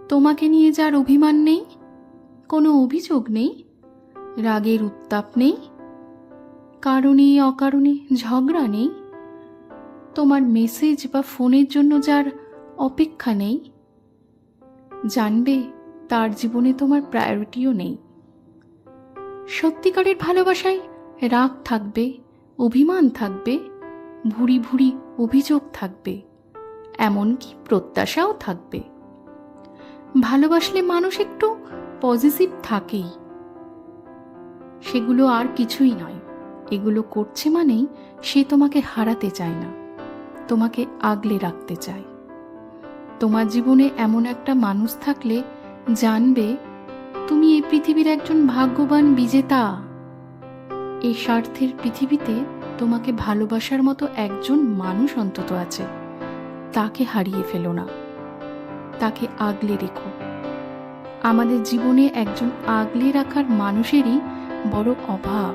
তোমাকে নিয়ে যার অভিমান নেই, কোনো অভিযোগ নেই, রাগের উত্তাপ নেই, কারণে অকারণে ঝগড়া নেই, তোমার মেসেজ বা ফোনের জন্য যার অপেক্ষা নেই, জানবে তার জীবনে তোমার প্রায়োরিটিও নেই। সত্যিকারের ভালোবাসায় রাগ থাকবে, অভিমান থাকবে, ভুরি ভুরি অভিযোগ থাকবে, এমনকি প্রত্যাশাও থাকবে। ভালোবাসলে মানুষ একটু পজিটিভ থাকেই। সেগুলো আর কিছুই নয়। এগুলো করছে মানেই সে তোমাকে হারাতে চায় না, তোমাকে আগলে রাখতে চায়। তোমার জীবনে এমন একটা মানুষ থাকলে জানবে তুমি এই পৃথিবীর একজন ভাগ্যবান বিজেতা। এই স্বার্থের পৃথিবীতে তোমাকে ভালোবাসার মতো একজন মানুষ অন্তত আছে। তাকে হারিয়ে ফেলো না, তাকে আগলে রেখো। আমাদের জীবনে একজন আগলে রাখার মানুষেরই বড় অভাব।